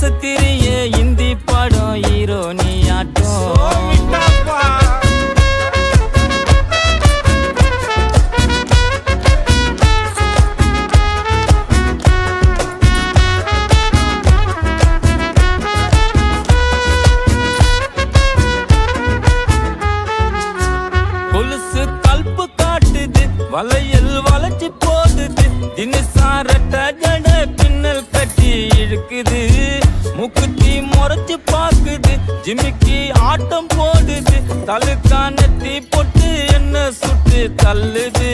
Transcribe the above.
அசத்திரிய இந்தி படம் ஹீரோ நீ ஆட்டம் கொலுசு கல்பு காட்டுது வளையல் வளைச்சு போடுது தினசாரட்ட ஜட பின்னல் கட்டி இழுக்குது முக்குத்தி முறைச்சு பாக்குது ஜிமிக்கி ஆட்டம் போடுது தலுக்கானத்தி போட்டு என்ன சுட்டு தள்ளுது